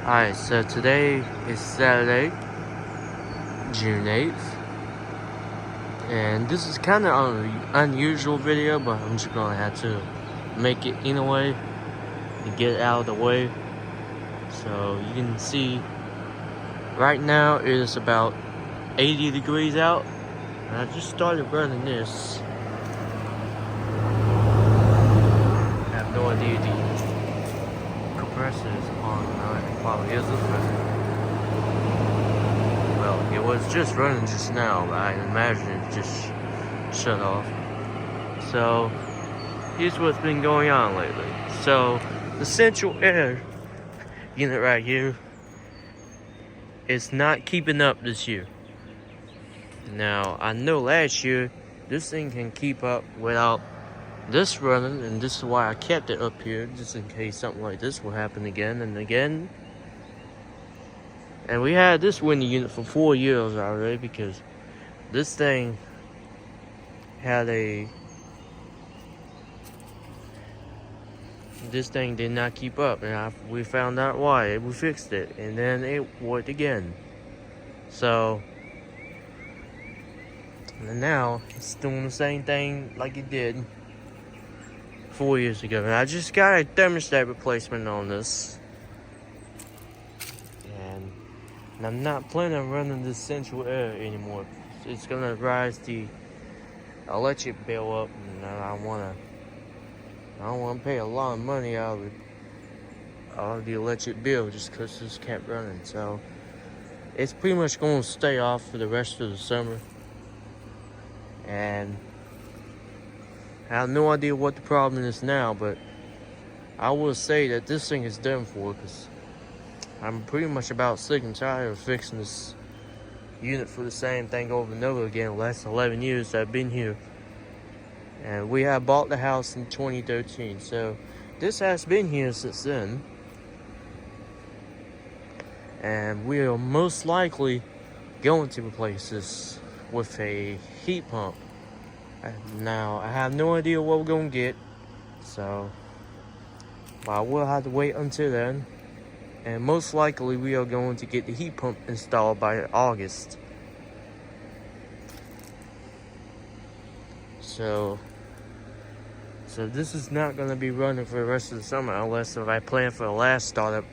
Alright, so today is Saturday, June 8th, and this is kind of an unusual video, but I'm just gonna have to make it anyway to get it out of the way. So you can see right now it is about 80 degrees out, and I just started running this. I have no idea the compressor is on. It probably is. Well, it was just running just now, but I imagine it just shut off. So, here's what's been going on lately. So, the central air unit right here is not keeping up this year. Now, I know last year this thing can keep up without this running, and this is why I kept it up here, just in case something like this will happen again and again. And we had this window unit for 4 years already, because this thing had this thing did not keep up, and we found out why. We fixed it, and then it worked again. So, and now it's doing the same thing like it did 4 years ago. And I just got a thermostat replacement on this. And I'm not planning on running this central air anymore. It's gonna rise the electric bill up, and I don't wanna pay a lot of money out of the electric bill just because this kept running. So it's pretty much gonna stay off for the rest of the summer. And I have no idea what the problem is now, but I will say that this thing is done for, because I'm pretty much about sick and tired of fixing this unit for the same thing over and over again. The last 11 years I've been here. And we have bought the house in 2013. So this has been here since then. And we are most likely going to replace this with a heat pump. Now, I have no idea what we're going to get. So, but I will have to wait until then. And most likely we are going to get the heat pump installed by August. So this is not going to be running for the rest of the summer, unless if I plan for the last startup,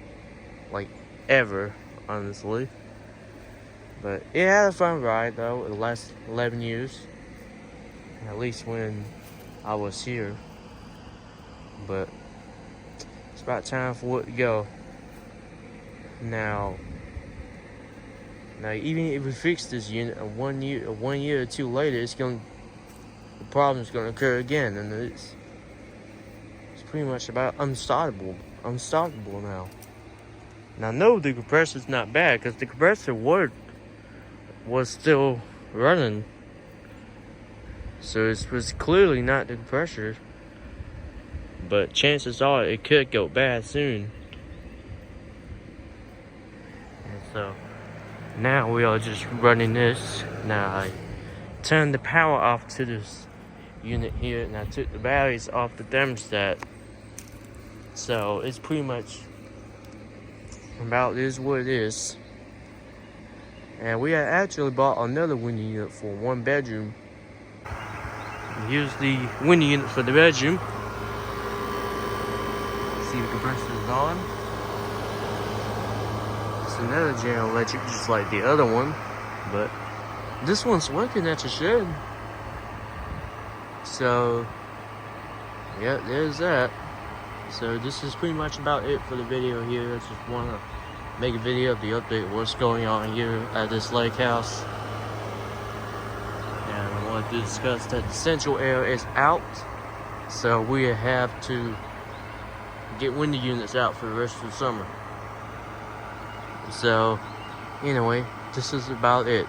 like ever, honestly. But it had a fun ride though, the last 11 years. At least when I was here. But it's about time for it to go. Now, even if we fix this unit, one year or two later, the problem's gonna occur again, and it's pretty much about unstoppable now. Now, no, the compressor's not bad, because the compressor was still running, so it was clearly not the compressor. But chances are it could go bad soon. So now we are just running this. Now I turned the power off to this unit here, and I took the batteries off the thermostat. So it's pretty much about this what it is. And we had actually bought another window unit for 1 bedroom. And here's the window unit for the bedroom. See, the compressor is on. Another General Electric, just like the other one, but this one's working at the shed. So yeah, there's that. So this is pretty much about it for the video here. I just want to make a video of the update of what's going on here at this lake house, and I want to discuss that the central air is out, so we have to get window units out for the rest of the summer. So, anyway, this is about it.